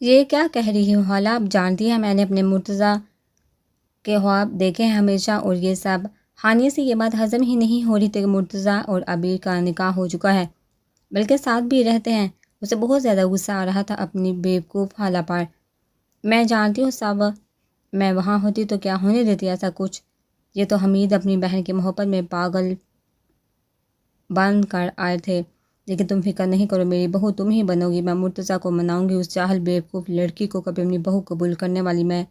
یہ کیا کہہ رہی ہو حالا؟ آپ جانتی ہیں میں نے اپنے مرتضیٰ کے خواب دیکھے ہیں ہمیشہ، اور یہ سب۔ ہانیہ سے یہ بات ہضم ہی نہیں ہو رہی تھی کہ مرتضیٰ اور عبیر کا نکاح ہو چکا ہے، بلکہ ساتھ بھی رہتے ہیں۔ اسے بہت زیادہ غصہ آ رہا تھا اپنی بیوقوف خالہ پر۔ میں جانتی ہوں صاحب، میں وہاں ہوتی تو کیا ہونے دیتی ایسا کچھ۔ یہ تو حمید اپنی بہن کی محبت میں پاگل بن کر آئے تھے، لیکن تم فکر نہیں کرو، میری بہو تم ہی بنو گی۔ میں مرتضیٰ کو مناؤں گی، اس جاہل بیوقوف لڑکی کو کبھی اپنی بہو قبول کرنے والی میں۔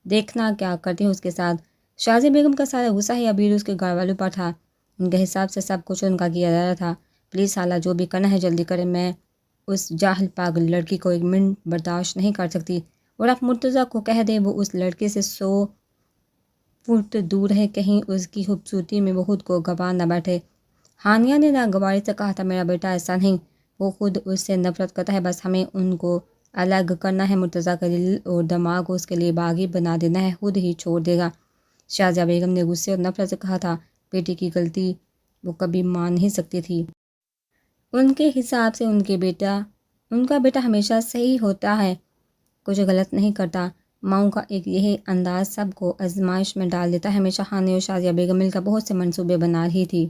دیکھنا کیا کرتی ہوں اس کے ساتھ۔ شازیہ بیگم کا سارا غصہ ہی عبیر اس کے گھر والوں پر تھا۔ ان کے حساب سے سب کچھ ان کا کیا جا رہا تھا۔ پلیز خالہ، جو بھی کرنا ہے جلدی کریں، میں اس جاہل پاگل لڑکی کو ایک منٹ برداشت نہیں کر سکتی۔ اور آپ مرتضیٰ کو کہہ دیں وہ اس لڑکی سے 100 فٹ دور ہے، کہیں اس کی خوبصورتی میں وہ خود کو گنوا نہ بیٹھے۔ ہانیہ نے ناگواری سے کہا تھا، میرا بیٹا ایسا نہیں، وہ خود اس سے نفرت کرتا ہے، بس ہمیں ان کو الگ کرنا ہے۔ مرتضیٰ کا دل اور دماغ کو اس کے لیے باغی بنا دینا ہے، خود ہی چھوڑ دے گا۔ شازیہ بیگم نے غصے اور نفرت سے کہا تھا، بیٹی کی غلطی وہ کبھی مان نہیں سکتی تھی۔ ان کے حساب سے ان کا بیٹا ہمیشہ صحیح ہوتا ہے، کچھ غلط نہیں کرتا۔ ماؤں کا ایک یہی انداز سب کو آزمائش میں ڈال دیتا ہے۔ ہمیشہ ہانیہ اور شازیہ بیگم مل کر بہت سے منصوبے بنا رہی تھی۔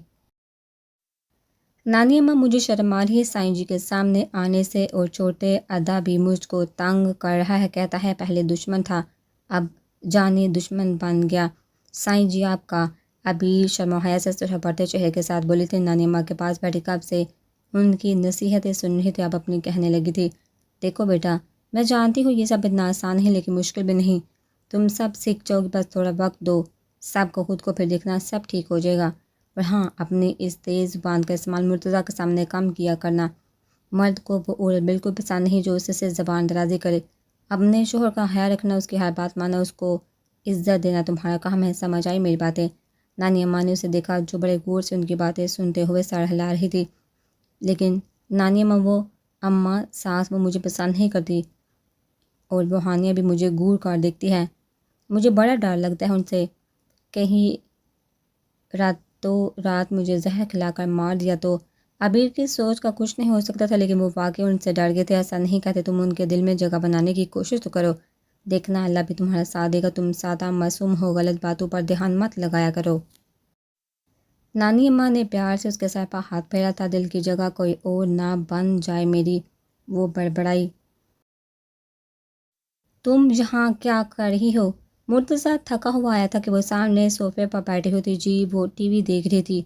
نانی اماں، مجھے شرم آ رہی ہے سائیں جی کے سامنے آنے سے، اور چھوٹے ادا بھی مجھ کو تنگ کر رہا ہے، کہتا ہے پہلے دشمن تھا اب جانی دشمن بن گیا۔ سائیں جی آپ کا؟ عبیر شرم و حیا سے سرخپڑتے چہرے کے ساتھ بولی تھی۔ نانی اماں کے پاس بیٹھی کب سے ان کی نصیحتیں سن رہی تھی، اب اپنی کہنے لگی تھی، دیکھو بیٹا، میں جانتی ہوں یہ سب اتنا آسان نہیں، لیکن مشکل بھی نہیں۔ تم سب سیکھ جاؤ گے، بس تھوڑا وقت دو سب کو، خود کو، پھر دیکھنا سب ٹھیک ہو جائے گا۔ اور ہاں، اپنی اس تیز زبان کا استعمال مرتضیٰ کے سامنے کم کیا کرنا۔ مرد کو وہ عورت بالکل پسند نہیں جو اس سے زبان درازی کرے۔ اپنے شوہر کا خیال رکھنا، اس کی ہر بات ماننا، اس کو عزت دینا تمہارا کام ہے، سمجھ آئی میری باتیں؟ نانی اماں نے اسے دیکھا جو بڑے غور سے ان کی باتیں سنتے ہوئے سر ہلا رہی تھی۔ لیکن نانی اماں، وہ اماں ساس وہ مجھے پسند نہیں کرتی، اور وہ ہانیہ بھی مجھے گور کر دیکھتی ہے، مجھے بڑا ڈر لگتا ہے ان سے، کہیں راتوں رات مجھے زہر کھلا کر مار دیا تو۔ عبیر کی سوچ کا کچھ نہیں ہو سکتا تھا، لیکن وہ واقعی ان سے ڈر گئے تھے۔ ایسا نہیں کہتے، تم ان کے دل میں جگہ بنانے کی کوشش تو کرو، دیکھنا اللہ بھی تمہارا ساتھ دے گا۔ تم سادہ معصوم ہو، غلط باتوں پر دھیان مت لگایا کرو۔ نانی اماں نے پیار سے اس کے سر پر ہاتھ پھیرا تھا، دل کی جگہ کوئی اور نہ بن جائے میری۔ وہ بڑبڑائی، تم یہاں کیا کر رہی ہو؟ مرتضیٰ تھکا ہوا آیا تھا کہ وہ سامنے صوفے پر بیٹھی ہوئی تھی، جی وہ ٹی وی دیکھ رہی تھی۔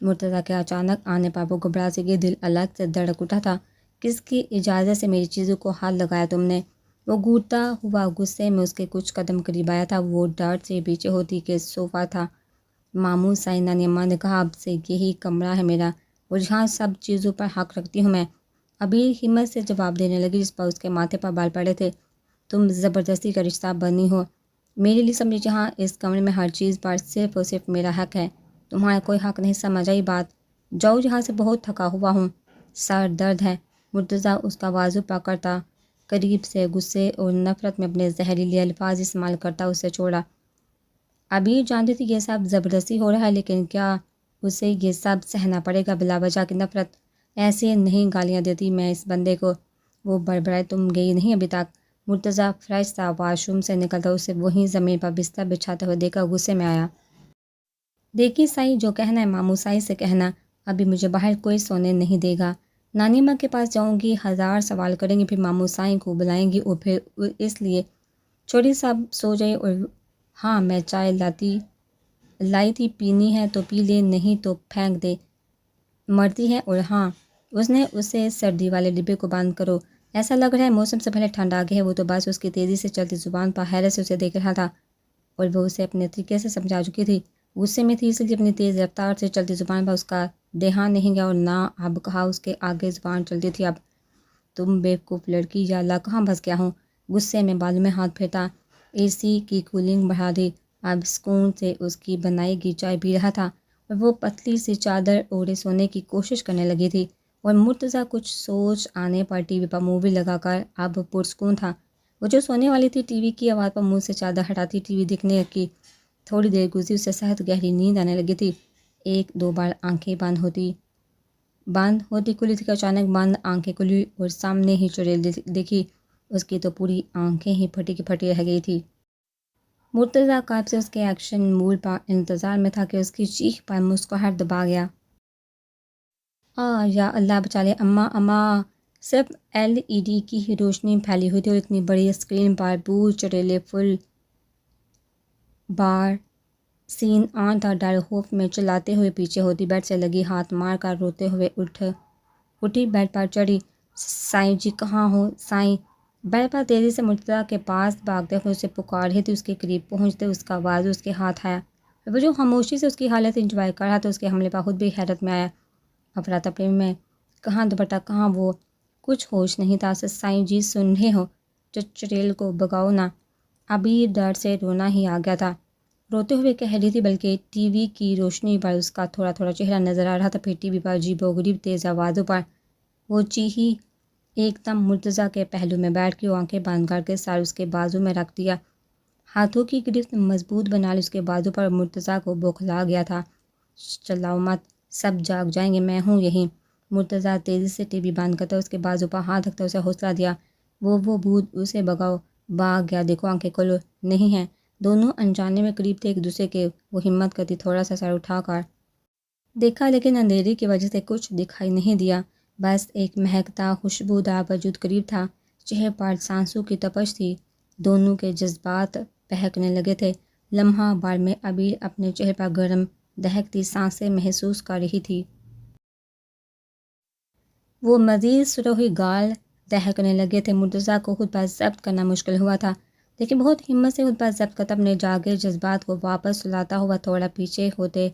مرتضیٰ کے اچانک آنے پر وہ گھبرا سی گئی، دل الگ سے دھڑک اٹھا تھا۔ کس کی اجازت سے میری چیزوں کو ہاتھ لگایا تم نے؟ وہ گھٹتا ہوا غصے میں اس کے کچھ قدم قریب آیا تھا، وہ ڈر سے پیچھے ہوتی کہ صوفہ تھا۔ ماموں سائیں، نانی اماں نے کہا، اب سے یہی کمرہ ہے میرا، اور یہاں سب چیزوں پر حق رکھتی ہوں میں۔ عبیر ہمت سے جواب دینے لگی، جس پر اس کے ماتھے پر بال پڑے تھے، تم زبردستی کا رشتہ بنی ہو میرے لیے، سمجھے؟ جہاں اس کمرے میں ہر چیز پر صرف اور صرف میرا حق ہے، تمہارا کوئی حق نہیں، سمجھ آئی بات؟ جاؤ یہاں سے، بہت تھکا ہوا ہوں، سر درد ہے۔ مرتضیٰ اس کا بازو پکڑتا، قریب سے غصے اور نفرت میں اپنے زہریلے الفاظ استعمال کرتا اسے چھوڑا۔ عبیر جانتی تھی یہ سب زبردستی ہو رہا ہے، لیکن کیا اسے یہ سب سہنا پڑے گا؟ بلا وجہ کی نفرت ایسے نہیں گالیاں دیتی میں اس بندے کو۔ وہ بڑبڑائے، تم گئی نہیں ابھی تک؟ مرتضیٰ فریش تھا، واش روم سے نکلتا اسے وہیں زمین پر بستر بچھاتے ہوئے دیکھا، غصے میں آیا۔ دیکھیے سائیں، جو کہنا ہے ماموں سائیں سے کہنا، ابھی مجھے باہر کوئی سونے نہیں دے گا۔ نانی ماں کے پاس جاؤں گی، 1000 سوال کریں گی، پھر ماموں سائیں کو بلائیں گی، اور پھر اس لیے چھوڑی سب سو جائے۔ اور ہاں، میں چائے لائی تھی، پینی ہے تو پی لے، نہیں تو پھینک دے، مرتی ہے۔ اور ہاں، اس نے اسے سردی والے ڈبے کو بند کرو، ایسا لگ رہا ہے موسم سے پہلے ٹھنڈ آ گئی ہے۔ وہ تو بس اس کی تیزی سے چلتی زبان پر حیرت سے اسے دیکھ رہا تھا، اور وہ اسے اپنے طریقے سے سمجھا چکی تھی۔ غصے میں تھی، اس لیے اپنی تیز رفتار سے چلتی زبان پر اس کا دھیان نہیں گیا، اور نہ اب کہا اس کے آگے زبان چلتی تھی۔ اب تم بیوقوف لڑکی، یا اللہ کہاں پھنس گیا ہوں؟ غصے میں بالوں میں ہاتھ پھیرتا، اے سی کی کولنگ بڑھا دی۔ اب سکون سے اس کی بنائی گئی چائے پی رہا تھا، اور وہ پتلی سی چادر اوڑھے سونے کی کوشش کرنے لگی تھی، اور مرتضیٰ کچھ سوچ آنے پر ٹی وی پر مووی لگا کر اب پرسکون تھا۔ وہ جو سونے والی تھی، ٹی وی کی آواز پر منہ سے چادر ہٹاتی ٹی وی دیکھنے کی۔ تھوڑی دیر گزری، اسے سخت گہری نیند آنے لگی تھی۔ ایک دو بار آنکھیں بند ہوتی کھلی تھی کہ اچانک بند آنکھیں کھلی اور سامنے ہی چڑیل دیکھی۔ اس کی تو پوری آنکھیں ہی پھٹی کی پھٹی رہ گئی تھی۔ مرتضیٰ قلب سے اس کے ایکشن موڈ پر انتظار میں تھا کہ اس کی چیخ پر مسکراہٹ دبا گیا۔ یا اللہ بچا لے اماں اماں! صرف LED کی ہی روشنی پھیلی ہوئی تھی اور اتنی بڑی اسکرین پر بھوت چڑیلے فل بار سین آن تھا۔ ڈر خوف میں چلاتے ہوئے پیچھے ہوتی، بیڈ سے لگی ہاتھ مار کر روتے ہوئے اٹھی بیڈ پر چڑھی۔ سائیں جی کہاں ہو سائیں؟ بیڈ پر تیزی سے مرتضیٰ کے پاس بھاگتے ہوئے اسے پکار رہی تھی۔ اس کے قریب پہنچتے اس کا بازو اس کے ہاتھ آیا۔ وہ جو خاموشی سے اس کی حالت انجوائے کر رہا تھا، اس کے حملے پر خود بھی حیرت میں آیا۔ افراتفری میں کہاں دوپٹہ کہاں وہ، کچھ ہوش نہیں تھا۔ سائیں جی سن رہے ہو؟ چڑیل کو بگاؤ نا۔ ابھی ڈر سے رونا ہی آ گیا تھا۔ روتے ہوئے کہہ رہی تھی، بلکہ ٹی وی کی روشنی پر اس کا تھوڑا تھوڑا چہرہ نظر آ رہا تھا۔ پھر ٹی وی پر عجیب و غریب تیز آوازوں پر وہ چیخی۔ ایک دم مرتضیٰ کے پہلو میں بیٹھ کے آنکھیں بند کر کے سر اس کے بازو میں رکھ دیا، ہاتھوں کی گرفت مضبوط بنا لی اس کے بازو پر۔ مرتضیٰ کو بوکھلا گیا تھا۔ چلاؤ مت، سب جاگ جائیں گے، میں ہوں یہیں۔ مرتضیٰ تیزی سے ٹی وی بند کرتا اس کے بازو پر ہاتھ رکھتا اسے حوصلہ دیا۔ وہ بھوت، اسے بگاؤ۔ بھاگ گیا، دیکھو آنکھیں کھولو، نہیں ہیں۔ دونوں انجانے میں قریب تھے ایک دوسرے کے۔ وہ ہمت کرتی تھوڑا سا سر اٹھا کر دیکھا، لیکن اندھیرے کی وجہ سے کچھ دکھائی نہیں دیا، بس ایک مہکتا خوشبودار وجود قریب تھا۔ چہرے پر سانسوں کی تپش تھی، دونوں کے جذبات بہکنے لگے تھے۔ لمحہ بھر میں عبیر اپنے چہرے پر گرم دہکتی سانسیں محسوس کر رہی تھی۔ وہ مزید سرخی گال دہکنے لگے تھے۔ مرتضیٰ کو خود پر ضبط کرنا مشکل ہوا تھا، لیکن بہت ہمت سے خود پر ضبط کرتا اپنے جاگے جذبات کو واپس سلاتا ہوا تھوڑا پیچھے ہوتے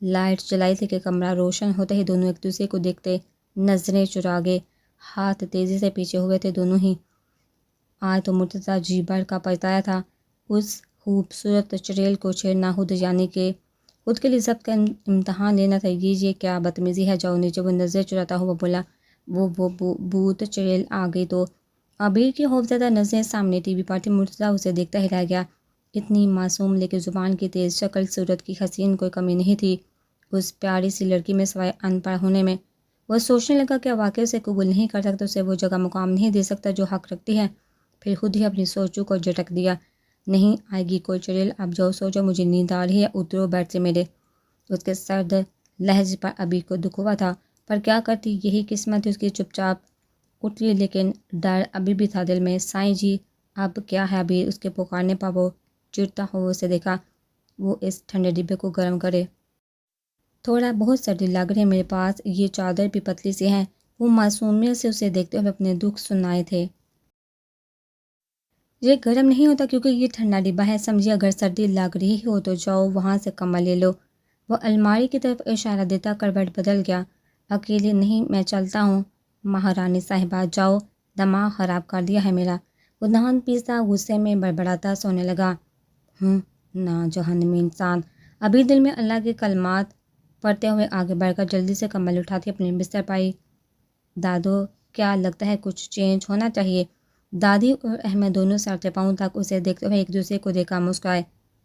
لائٹ جلائی تھی کہ کمرہ روشن ہوتے ہی دونوں ایک دوسرے کو دیکھتے نظریں چرا گئے۔ ہاتھ تیزی سے پیچھے ہوئے تھے دونوں ہی۔ آج تو مرتضیٰ جی بھر کا پچھتایا تھا، اس خوبصورت چڑیل کو چھیڑنا خود، یعنی کہ خود کے لیے ضبط کا امتحان لینا تھا۔ یہ کیا بدتمیزی ہے، جاؤ نیچے۔ وہ نظریں چراتا ہوا بولا۔ وہ بھوت چڑیل آ گئی تو؟ عبیر کی خوفزدہ نظریں سامنے ٹی وی پر تھی۔ مرتضیٰ اسے دیکھتا ہی رہ گیا۔ اتنی معصوم لیکن زبان کی تیز، شکل صورت کی حسین، کوئی کمی نہیں تھی اس پیاری سی لڑکی میں سوائے ان پڑھ ہونے میں۔ وہ سوچنے لگا کہ واقعی اسے قبول نہیں کر سکتا، اسے وہ جگہ مقام نہیں دے سکتا جو حق رکھتی ہے۔ پھر خود ہی اپنی سوچوں کو جھٹک دیا۔ نہیں آئے گی کوئی چڑیل، اب جاؤ سو جاؤ، مجھے نیند آ رہی ہے، اترو بیڈ سے میرے۔ اس کے سرد لہجے پر عبیر کو دکھ ہوا تھا، پر کیا کرتی، یہی قسمت تھی اس کی۔ چپ چاپ اٹھی، لیکن ڈر ابھی بھی تھا دل میں۔ سائیں جی اب کیا ہے عبیر؟ اس کے پکارنے پر وہ چڑھتا ہوا اسے دیکھا۔ وہ اس ٹھنڈے ڈبے کو گرم کرے، تھوڑا بہت سردی لگ رہی ہے میرے پاس، یہ چادر بھی پتلی سی ہے۔ وہ معصومیت سے اسے دیکھتے ہوئے اپنے دکھ سنائے تھے۔ یہ گرم نہیں ہوتا کیونکہ یہ ٹھنڈا ڈبہ ہے، سمجھے، اگر سردی لگ رہی ہو تو جاؤ وہاں سے کمبل لے لو۔ وہ الماری کی طرف اشارہ دیتا کروٹ بدل گیا۔ اکیلے نہیں، میں چلتا ہوں مہارانی صاحبہ، جاؤ، دماغ خراب کر دیا ہے میرا۔ وہ دہان پیستا غصے میں بڑبڑاتا سونے لگا۔ نا جہنمی انسان! ابھی دل میں اللہ کے کلمات پڑھتے ہوئے آگے بڑھ کر جلدی سے کمبل اٹھاتی اپنے بستر پائی۔ دادو کیا لگتا ہے کچھ چینج ہونا چاہیے؟ دادی اور احمد دونوں سر سے پاؤں تک اسے دیکھتے ہوئے ایک دوسرے کو دیکھا مسکرائے۔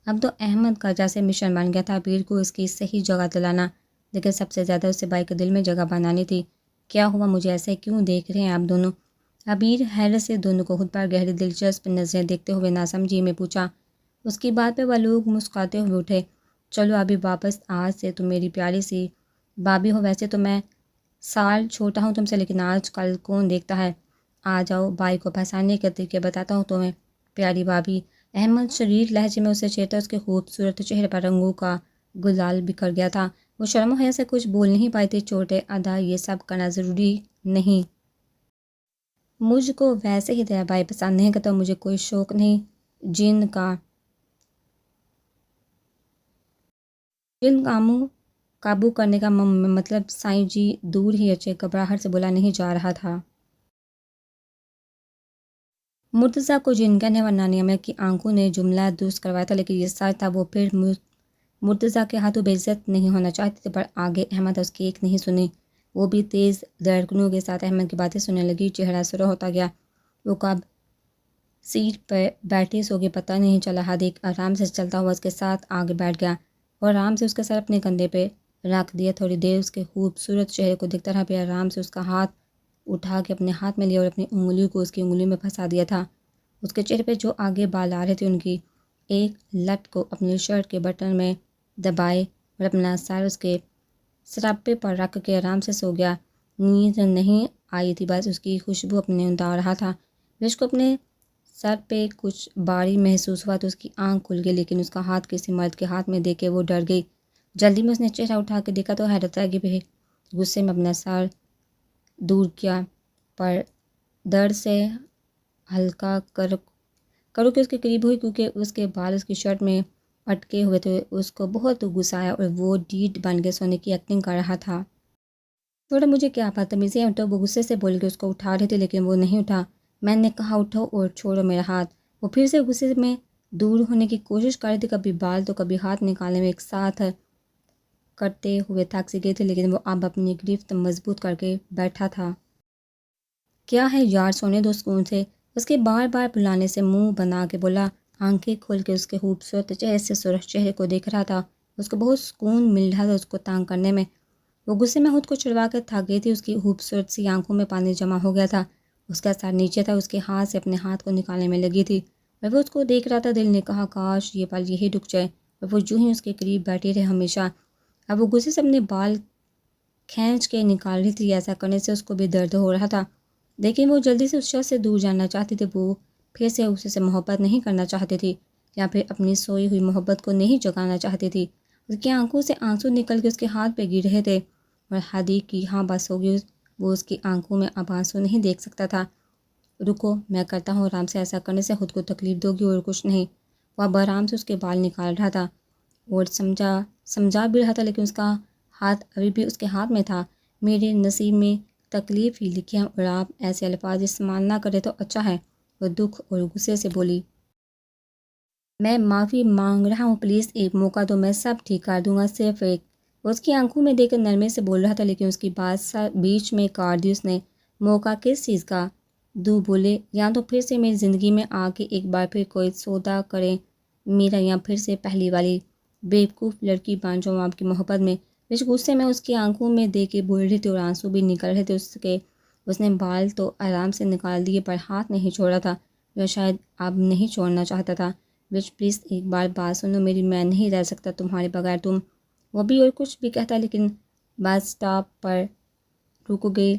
اب تو احمد کا جیسے مشن بن گیا تھا پیر کو اس کی صحیح جگہ دلانا، لیکن سب سے زیادہ اسے بھائی کے دل میں جگہ بنانی تھی۔ کیا ہوا، مجھے ایسے کیوں دیکھ رہے ہیں آپ دونوں؟ عبیر حیرت سے دونوں کو خود پر گہری دلچسپ نظریں دیکھتے ہوئے ناسمجھی میں پوچھا۔ اس کی بات پہ وہ لوگ مسکراتے ہوئے اٹھے۔ چلو ابھی واپس، آج سے تم میری پیاری سی بابی ہو۔ ویسے تو میں سال چھوٹا ہوں تم سے، لیکن آج کل کون دیکھتا ہے۔ آ جاؤ، بھائی کو پہچاننے کے طریقے بتاتا ہوں تمہیں، پیاری بابی۔ احمد شریر لہجے میں اسے چھیڑتا، اس کے خوبصورت چہرے پر رنگوں کا گلال بکھر گیا تھا۔ وہ شرم و حیا سے کچھ بول نہیں پائی تھی۔ چھوٹے ادا یہ سب کرنا ضروری نہیں، مجھ کو ویسے ہی تیرا بھائی پسند نہیں کرتا، مجھے کوئی شوق نہیں جن کاموں قابو کرنے کا۔ مطلب سائیں جی دور ہی اچھے گھبراہٹ سے بولا نہیں جا رہا تھا۔ مرتضیٰ کو جن کہنے اور نانی امر کی آنکھوں نے جملہ درست کروایا تھا، لیکن یہ سچ تھا۔ وہ پھر مرتضیٰ کے ہاتھوں بے عزت نہیں ہونا چاہتی تھی، پر آگے احمد اس کی ایک نہیں سنی۔ وہ بھی تیز دھڑکنوں کے ساتھ احمد کی باتیں سننے لگی۔ چہرہ سرخ ہوتا گیا۔ وہ کب سیٹ پر بیٹھی سو گئی پتہ نہیں چلا۔ حدیق آرام سے چلتا ہوا اس کے ساتھ آگے بیٹھ گیا اور آرام سے اس کا سر اپنے کندھے پہ رکھ دیا۔ تھوڑی دیر اس کے خوبصورت چہرے کو دیکھتا رہا، پھر آرام سے اس کا ہاتھ اٹھا کے اپنے ہاتھ میں لیا اور اپنی انگلیوں کو اس کی انگلیوں میں پھنسا دیا تھا۔ اس کے چہرے پہ جو آگے بال آ رہے تھے ان کی ایک لٹ کو اپنی شرٹ کے بٹن میں دبائے اور اپنا سر اس کے سراپے پر رکھ کے آرام سے سو گیا۔ نیند نہیں آئی تھی، بس اس کی خوشبو اپنے اندر رہا تھا۔ وش کو اپنے سر پہ کچھ باری محسوس ہوا تو اس کی آنکھ کھل گئی، لیکن اس کا ہاتھ کسی مرد کے ہاتھ میں دیکھ کے وہ ڈر گئی۔ جلدی میں اس نے چہرہ اٹھا کے دیکھا تو حیرت رہ گئی، غصے میں اپنا سر دور کیا، پر درد سے ہلکا کرو کے اس کے قریب ہوئی کیونکہ اس کے بال اس کی شرٹ میں اٹکے ہوئے تھے۔ اس کو بہت غصہ آیا اور وہ ڈیڈ بن کے سونے کی ایکٹنگ کر رہا تھا۔ چھوڑا، مجھے کیا بدتمیزی ہے، اٹھو۔ وہ غصے سے بول کے اس کو اٹھا رہی تھی لیکن وہ نہیں اٹھا۔ میں نے کہا اٹھو اور چھوڑو میرا ہاتھ۔ وہ پھر سے غصے میں دور ہونے کی کوشش کر رہی تھی، کبھی بال تو کبھی ہاتھ نکالنے میں ایک ساتھ کرتے ہوئے تھک سی گئی تھی، لیکن وہ اب اپنی گرفت مضبوط کر کے بیٹھا تھا۔ کیا ہے یار، سونے دو سکون سے۔ اس کے بار بار بلانے سے منہ بنا کے بولا، آنکھیں کھول کے اس کے خوبصورت چہرے سے سرخ چہرے کو دیکھ رہا تھا۔ اس کو بہت سکون مل رہا تھا اس کو تانگ کرنے میں۔ وہ غصے میں خود کو چھڑوا کے تھک گئی تھی، اس کی خوبصورت سی آنکھوں میں پانی جمع ہو گیا تھا، اس کا سر نیچے تھا، اس کے ہاتھ سے اپنے ہاتھ کو نکالنے میں لگی تھی اور وہ اس کو دیکھ رہا تھا۔ دل نے کہا کاش یہ پل یہی رک جائے اور وہ یوں ہی اس کے قریب بیٹھی رہے ہمیشہ۔ اب وہ غصے سے اپنے بال کھینچ کے نکال رہی تھی، ایسا کرنے سے اس کو بھی درد ہو رہا تھا، لیکن وہ جلدی سے اس شخص سے دور جانا چاہتی تھی۔ وہ پھر سے اسے سے محبت نہیں کرنا چاہتی تھی یا پھر اپنی سوئی ہوئی محبت کو نہیں جگانا چاہتی تھی۔ اس کی آنکھوں سے آنسو نکل کے اس کے ہاتھ پہ گر رہے تھے اور ہادی کی ہاں بس ہو گئی، وہ اس کی آنکھوں میں اب آنسو نہیں دیکھ سکتا تھا۔ رکو، میں کرتا ہوں آرام سے، ایسا کرنے سے خود کو تکلیف دو گی اور کچھ نہیں۔ وہ اب آرام سے اس کے بال نکال رہا تھا اور سمجھا بھی رہا تھا، لیکن اس کا ہاتھ ابھی بھی اس کے ہاتھ میں تھا۔ میرے نصیب میں تکلیف ہی لکھی ہے اور آپ ایسے الفاظ استعمال نہ کرے تو اچھا ہے، وہ دکھ اور غصے سے بولی۔ میں معافی مانگ رہا ہوں، پلیز ایک موقع دو، میں سب ٹھیک کر دوں گا، صرف ایک۔ وہ اس کی آنکھوں میں دیکھ کر نرمے سے بول رہا تھا، لیکن اس کی بات بیچ میں کاٹ دی اس نے۔ موقع کس چیز کا؟ دو بولے، یا تو پھر سے میری زندگی میں آ کے ایک بار پھر کوئی سودا کریں میرا، یا پھر سے پہلی والی بیوقوف لڑکی بن جاؤں آپ کی محبت میں۔ اس غصے میں اس کی آنکھوں میں دیکھ کے بول رہی تھی اور آنسو بھی نکل رہے تھے اس کے۔ اس نے بال تو آرام سے نکال دیے پر ہاتھ نہیں چھوڑا تھا، جو شاید اب نہیں چھوڑنا چاہتا تھا۔ وچ پلیز ایک بار بات سنو میری، میں نہیں رہ سکتا تمہارے بغیر، تم۔ وہ بھی اور کچھ بھی کہتا لیکن بس سٹاپ پر رک گئی۔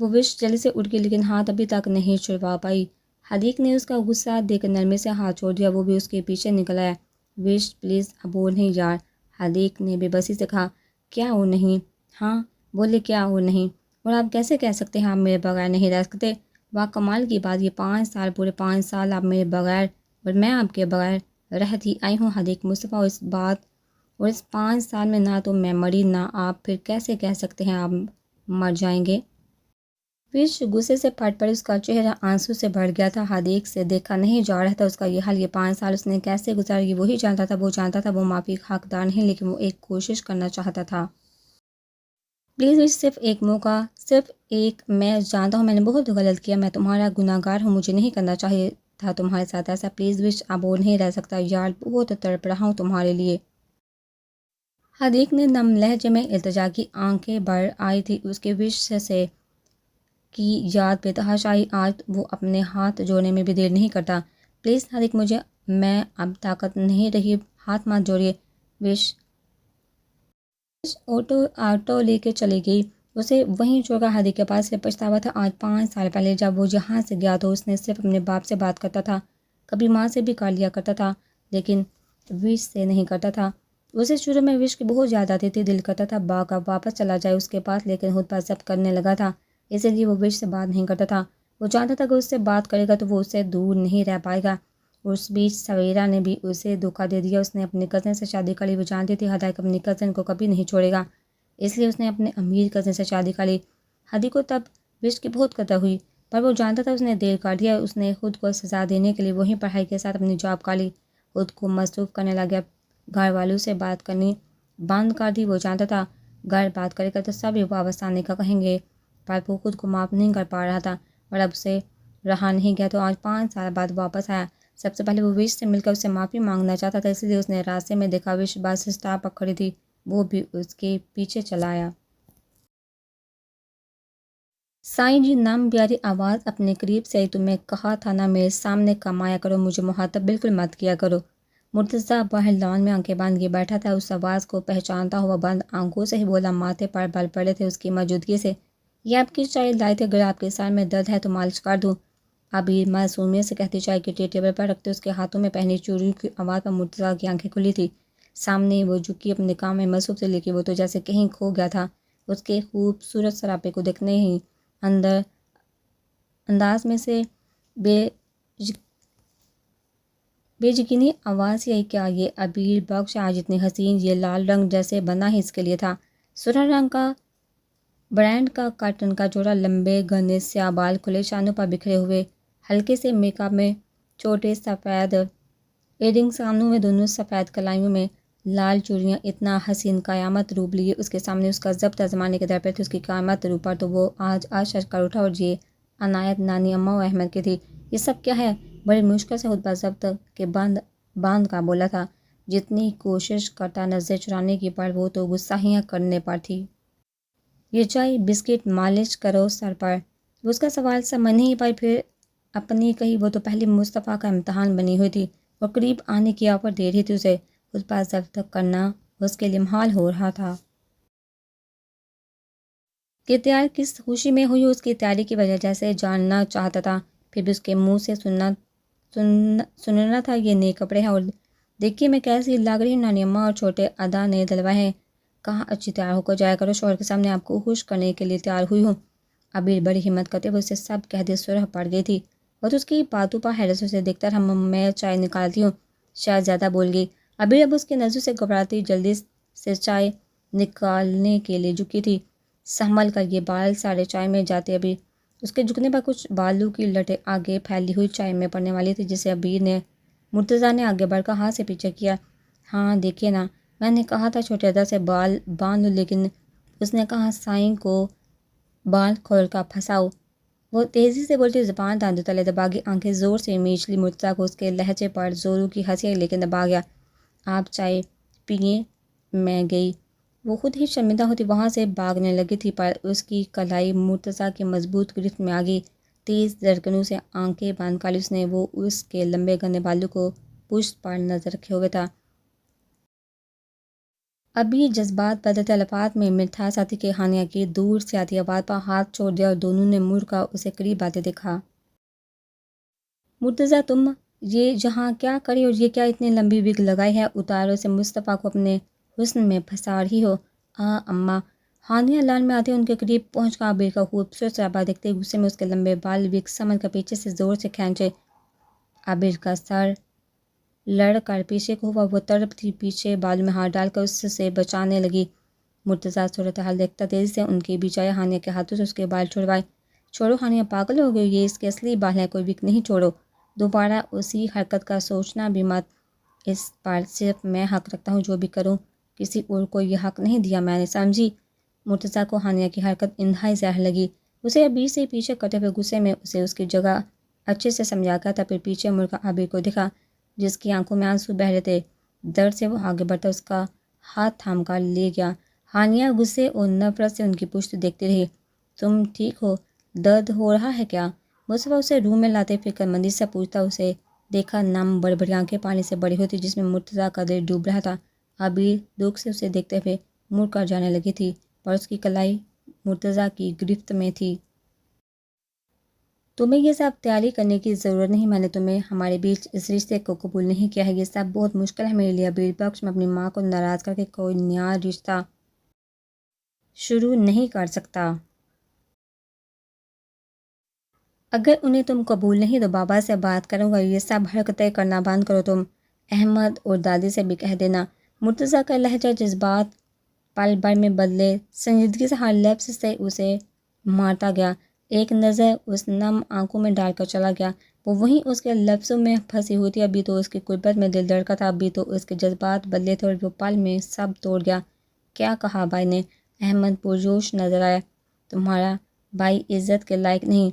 وہ وش جلدی سے اٹھ گئی لیکن ہاتھ ابھی تک نہیں چھڑوا پائی۔ حدیق نے اس کا غصہ دیکھ کر نرمے سے ہاتھ چھوڑ دیا، وہ بھی اس کے پیچھے نکل آیا۔ وش پلیز اب اور نہیں یار، حدیق نے بے بسی سے کہا۔ کیا اور نہیں؟ ہاں بولے، کیا اور نہیں؟ اور آپ کیسے کہہ سکتے ہیں آپ میرے بغیر نہیں رہ سکتے؟ واہ کمال کی بات، یہ 5 سال، پورے 5 سال آپ میرے بغیر اور میں آپ کے بغیر رہتی آئی ہوں حدیق مصطفیٰ، اور اس 5 سال میں نہ تو میں مری نہ آپ، پھر کیسے کہہ سکتے ہیں آپ مر جائیں گے؟ وش غصے سے پھٹ پڑی، اس کا چہرہ آنسو سے بھر گیا تھا۔ حدیق سے دیکھا نہیں جا رہا تھا اس کا یہ حال، یہ 5 سال اس نے کیسے گزارے یہ وہی جانتا تھا۔ وہ جانتا تھا وہ معافی کا حقدار نہیں، لیکن وہ ایک کوشش کرنا چاہتا تھا۔ پلیز وش، صرف ایک موقع، صرف ایک۔ میں جانتا ہوں میں نے بہت غلط کیا، میں تمہارا گناہ گار ہوں، مجھے نہیں کرنا چاہیے تھا تمہارے ساتھ ایسا، پلیز وش اب اور نہیں رہ سکتا یار، بہت تڑپ رہا ہوں تمہارے لیے۔ حدیق نے نم لہجے میں التجا کی، آنکھیں بھر آئی تھی اس کے وش سے کی یاد پہ تحاشائی، آج وہ اپنے ہاتھ جوڑنے میں بھی دیر نہیں کرتا۔ پلیز حدیق مجھے، میں اب طاقت نہیں رہی، ہاتھ مت جوڑیے۔ وش آٹو لے کے چلی گئی، اسے وہیں چھوڑ کر۔ حدیق کے پاس سے پچھتاوا تھا، آج 5 سال پہلے جب وہ یہاں سے گیا تو اس نے صرف اپنے باپ سے بات کرتا تھا، کبھی ماں سے بھی کر لیا کرتا تھا لیکن وش سے نہیں کرتا تھا۔ اسے شروع میں وش کی بہت یاد آتی تھی، دل کرتا تھا باغ اب واپس چلا جائے اس کے پاس، لیکن خود پر ضبط کرنے لگا تھا، اسی لیے وہ وش سے بات نہیں کرتا تھا۔ وہ جانتا تھا کہ اس سے بات کرے گا تو وہ اس سے دور نہیں رہ پائے گا۔ اس بیچ سویرا نے بھی اسے دھوکہ دے دیا، اس نے اپنے کزن سے شادی کر لی، وہ جانتی تھی حدیق اپنی کزن کو کبھی نہیں چھوڑے گا، اس لیے اس نے اپنے امیر کزن سے شادی کر لی۔ حدیق کو تب وش کی بہت قدر ہوئی، پر وہ جانتا تھا اس نے دیر کر دیا، اس نے خود کو سزا دینے کے لیے وہیں پڑھائی کے ساتھ اپنی جاب کر لی، خود کو مصروف کرنے لگا، گھر والوں سے بات کرنی بند کر دی۔ وہ جانتا تھا گھر بات کرے گا تو سب واپس آنے کا کہیں گے، پر وہ خود کو معاف نہیں کر پا رہا تھا اور اب اسے رہا نہیں گیا تو آج 5 سال بعد واپس آیا۔ سب سے پہلے وہ وش سے مل کر اس سے معافی مانگنا چاہتا تھا، اس لیے اس نے راستے میں دیکھا وش بس اسٹاپ پر کھڑی تھی، وہ بھی اس کے پیچھے چلا آیا۔ سائیں جی نام پیاری آواز اپنے قریب سے آئی، تمہیں کہا تھا نا میرے سامنے کم آیا کرو، مجھے مخاطب بالکل مت کیا کرو۔ مرتضیٰ باہر لان میں آنکھیں باندھ کے بیٹھا تھا، اس آواز کو پہچانتا ہوا بند آنکھوں سے ہی بولا، ماتھے پر بل پڑے تھے اس کی موجودگی سے۔ یہ آپ کی چائے لائے تھے، اگر آپ کے سر میں درد ہے تو مالش کر دوں؟ عبیر معصومیت سے کہتی چائے کی ٹری ٹیبل پر رکھتے، اس کے ہاتھوں میں پہنی چوڑیوں کی آواز پر مرتضیٰ کی آنکھیں کھلی تھی۔ سامنے وہ جھکی اپنے کام میں مصروف تھی، لیکن وہ تو جیسے کہیں کھو گیا تھا۔ اس کے خوبصورت سراپے کو دیکھنے ہی انداز میں سے بے یقینی آواز ہی آئی، کیا یہ عبیر بخش آج اتنی حسین؟ یہ لال رنگ جیسے بنا ہی اس کے لیے تھا۔ سرخ رنگ کا برانڈ کا کاٹن کا جوڑا، لمبے گھنے سیاہ بال کھلے شانوں پر بکھرے ہوئے، ہلکے سے میک اپ میں چھوٹے سفید ایئرنگز کانوں میں، دونوں سفید کلائیوں میں لال چوڑیاں، اتنا حسین قیامت روپ لیے اس کے سامنے۔ اس کا ضبط زمانے کے در پہ تھی، اس کی قیامت روپ پر تو وہ آج آشش کر اٹھا، اور یہ عنایت نانی اماں و احمد کی تھی۔ یہ سب کیا ہے؟ بڑی مشکل سے خود ضبط کے باندھ کا بولا تھا، جتنی کوشش کرتا نظر چرانے کی، پر وہ تو غصہیاں کرنے پر تھی۔ یہ چائے بسکٹ مالش کرو سر پر۔ وہ اس کا سوال سمجھ نہیں پائی، پھر اپنی کہی، وہ تو پہلے مصطفیٰ کا امتحان بنی ہوئی تھی اور قریب آنے کی آفر دے رہی تھی اسے، اس پر ضبط کرنا اس کے لیے محال ہو رہا تھا۔ کہ تیار کس خوشی میں ہوئی، اس کی تیاری کی وجہ جیسے جاننا چاہتا تھا، پھر بھی اس کے منہ سے سننا تھا، یہ نئے کپڑے ہیں اور دیکھیے میں کیسی لگ رہی ہوں، نانی اماں اور چھوٹے ادا نے دلوائے ہیں، کہاں اچھی تیار ہو کر جایا کرو، شوہر کے سامنے آپ کو خوش کرنے کے لیے تیار ہوئی ہوں۔ عبیر بڑی ہمت کرتے ہوئے اسے سب کہہ دے سرخ پڑ گئی تھی، وہ تو اس کی باتوں پر حیرت سے اسے دیکھتا رہا۔ میں چائے نکالتی ہوں، شاید زیادہ بول گئی۔ عبیر اب اس کی نظروں سے گھبراتی جلدی سے چائے نکالنے کے لیے جھکی تھی، سنبھل کر یہ بال سارے چائے میں جاتے۔ ابھی اس کے جھکنے پر کچھ بالوں کی لٹیں آگے پھیلی ہوئی چائے میں پڑنے والی تھی، جسے مرتضیٰ نے آگے بڑھ کر ہاتھ سے پیچھے کیا۔ ہاں دیکھیے نا، میں نے کہا تھا چھوٹے ادا سے بال باندھ لو، لیکن اس نے کہا سائیں کو بال کھول کر پھنساؤ۔ وہ تیزی سے بولتی زبان داندوں تلے دبا گئی، آنکھیں زور سے میچ لی۔ مرتضیٰ کو اس کے لہجے پر زوروں کی ہنسی آئی، لیکن دبا گیا۔ آپ چائے پیئیں، میں گئی۔ وہ خود ہی شرمندہ ہوتی وہاں سے بھاگنے لگی تھی، پر اس کی کلائی مرتضیٰ کی مضبوط گرفت میں آ گئی۔ تیز دھڑکنوں سے آنکھیں بند کر لی اس نے، وہ اس کے لمبے گھنے بالوں کو پشت پر نظر رکھے ہوئے تھا۔ ابھی جذبات بدلتے الفاظ میں مٹھاس آتی کہ ہانیہ کی دور سے آتی آواز پر ہاتھ چھوڑ دیا اور دونوں نے مڑ کر اسے قریب آتے دیکھا۔ مرتضیٰ تم یہ جہاں کیا کری، اور یہ کیا اتنی لمبی وگ لگائی ہے، اتارو اسے، مصطفیٰ کو اپنے حسن میں پھنسا رہی ہو؟ اماں۔ ہانیہ لان میں آتے ان کے قریب پہنچ کر عبیر کا خوبصورت سراپا دیکھتے غصے میں اس کے لمبے بال وگ سمجھ کر پیچھے سے زور سے کھینچے۔ عبیر کا سر لڑ کر پیچھے کو ہوا، وہ تڑپ تھی، پیچھے بالوں میں ہاتھ ڈال کر اس سے بچانے لگی۔ مرتضیٰ صورتحال دیکھتا تیزی سے ان کے بیچ آیا، ہانیہ کے ہاتھوں سے اس کے بال چھڑوائے۔ چھوڑو ہانیہ، پاگل ہو گئی، یہ اس کے اصلی بال ہیں، کوئی وگ نہیں، چھوڑو۔ دوبارہ اسی حرکت کا سوچنا بھی مت، اس پر صرف میں حق رکھتا ہوں، جو بھی کروں کسی اور کو یہ حق نہیں دیا میں نے، سمجھی؟ مرتضیٰ کو ہانیہ کی حرکت انتہائی زہر لگی، اسے عبیر سے پیچھے کرتے ہوئے غصے میں اسے اس کی جگہ اچھے سے سمجھا کر تھا، پھر پیچھے مڑ کر عبیر کو دکھا جس کی آنکھوں میں آنسو بہہ رہے تھے۔ درد سے وہ آگے بڑھتا اس کا ہاتھ تھام کر لے گیا۔ ہانیہ غصے اور نفرت سے ان کی پشت دیکھتی رہی۔ تم ٹھیک ہو؟ درد ہو رہا ہے کیا؟ مصطفیٰ اسے روم میں لاتے فکر مندی سے پوچھتا، اسے دیکھا نم بڑی بڑی آنکھیں پانی سے بڑی ہوتی جس میں مرتضیٰ کا دل ڈوب رہا تھا۔ عبیر دکھ سے اسے دیکھتے ہوئے مڑ کر جانے لگی تھی، پر اس کی کلائی مرتضیٰ کی گرفت میں تھی۔ تمہیں یہ سب تیاری کرنے کی ضرورت نہیں، میں نے تمہیں ہمارے بیچ اس رشتے کو قبول نہیں کیا ہے، یہ سب بہت مشکل ہے میرے لیے عبیر بخش، میں اپنی ماں کو ناراض کر کے کوئی نیا رشتہ شروع نہیں کر سکتا۔ اگر انہیں تم قبول نہیں تو بابا سے بات کروں گا، یہ سب حرکتیں کرنا بند کرو، تم احمد اور دادی سے بھی کہہ دینا۔ مرتضیٰ کا لہجہ جذبات پل بھر میں بدلے، سنجیدگی سے ہر لفظ سے اسے مارتا گیا، ایک نظر اس نم آنکھوں میں ڈال کر چلا گیا۔ وہ وہیں اس کے لفظوں میں پھنسی ہوئی تھی، ابھی تو اس کی قربت میں دل دھڑکا تھا، ابھی تو اس کے جذبات بدلے تھے، اور وہ پل میں سب توڑ گیا۔ کیا کہا بھائی نے؟ احمد پرجوش نظر آیا۔ تمہارا بھائی عزت کے لائق نہیں،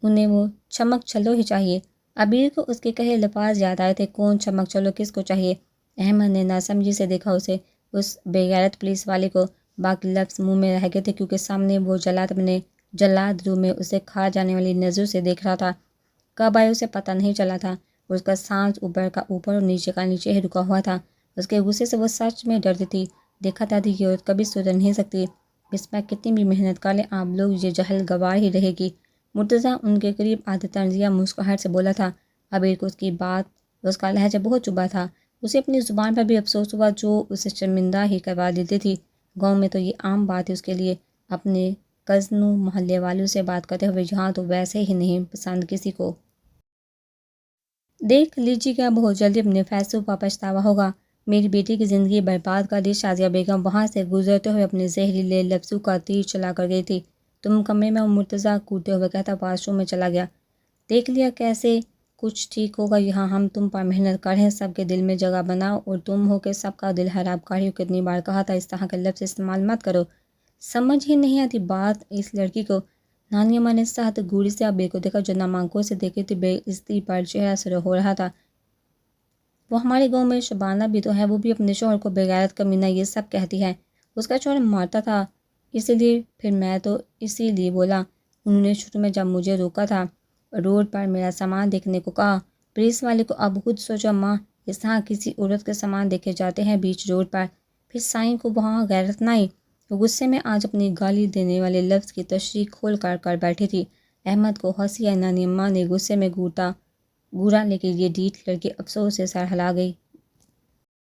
انہیں وہ چمک چھلو ہی چاہیے۔ عبیر کو اس کے کہے الفاظ یاد آئے تھے، کون چمک چھلو کس کو چاہیے؟ احمد نے ناسمجھی سے دیکھا اسے، اس بے غیرت پولیس والے کو۔ باقی لفظ منہ میں رہ گئے تھے کیونکہ سامنے وہ جلاد اپنے جلاد روح میں اسے کھا جانے والی نظر سے دیکھ رہا تھا۔ کب آئے اسے پتہ نہیں چلا تھا۔ اس کا سانس اوپر کا اوپر اور نیچے کا نیچے ہی رکا ہوا تھا۔ اس کے غصے سے وہ سچ میں ڈرتی تھی۔ دیکھا تھا کہ یہ عورت کبھی سدھر نہیں سکتی، اس میں کتنی بھی محنت کر لیں آپ لوگ یہ جہل گوار ہی رہے گی۔ مرتضیٰ ان کے قریب آتے طنزیہ مسکراہٹ سے بولا تھا۔ عبیر کو اس کی بات اس کا لہجہ بہت چبھا تھا۔ اسے اپنی زبان پر بھی افسوس ہوا جو اسے شرمندہ ہی کروا دیتی تھی۔ گاؤں میں تو یہ عام بات ہے اس کے لیے اپنے کزنوں محلے والوں سے بات کرتے ہوئے، یہاں تو ویسے ہی نہیں پسند کسی کو۔ دیکھ لیجیے گا بہت جلدی اپنے فیصلوں پر پچھتاوا ہوگا۔ میری بیٹی کی زندگی برباد کر دی۔ شازیہ بیگم وہاں سے گزرتے ہوئے اپنے زہریلے لفظوں کا تیر چلا کر گئی تھی۔ تم کمرے میں، مرتضیٰ کودتے ہوئے کہتا واش روم میں چلا گیا۔ دیکھ لیا کیسے کچھ ٹھیک ہوگا، یہاں ہم تم پر محنت کر رہے ہیں، سب کے دل میں جگہ بناؤ اور تم ہو کہ سب کا دل خراب کر رہی ہو۔ کتنی بار کہا تھا اس طرح کے لفظ استعمال مت کرو۔ سمجھ ہی نہیں آتی بات اس لڑکی کو۔ نانی اماں نے سخت گوری سے عبیر کو دیکھا جو نم آنکھوں سے دیکھ رہی تھی۔ بے عزتی پر چہرہ سرخ ہو رہا تھا۔ وہ ہمارے گاؤں میں شبانہ بھی تو ہے، وہ بھی اپنے شوہر کو بغیرت کمینہ یہ سب کہتی ہے۔ اس کا شوہر مارتا تھا اسی لیے، پھر میں تو اسی لیے بولا۔ انہوں نے شروع میں جب مجھے روکا تھا، روڈ پر میرا سامان دیکھنے کو کہا۔ پولیس والے کو اب خود سوچو ماں، اس طرح کسی عورت کے سامان دیکھے جاتے ہیں بیچ روڈ پر؟ پھر سائیں کو وہاں غیرت نہ آئی۔ وہ غصے میں آج اپنی گالی دینے والے لفظ کی تشریح کھول کر بیٹھی تھی۔ احمد کو ہنسی آئی۔ نانی اماں نے غصے میں گورا لیکن یہ ڈیٹھ لڑکی افسوس سے سر ہلا گئی۔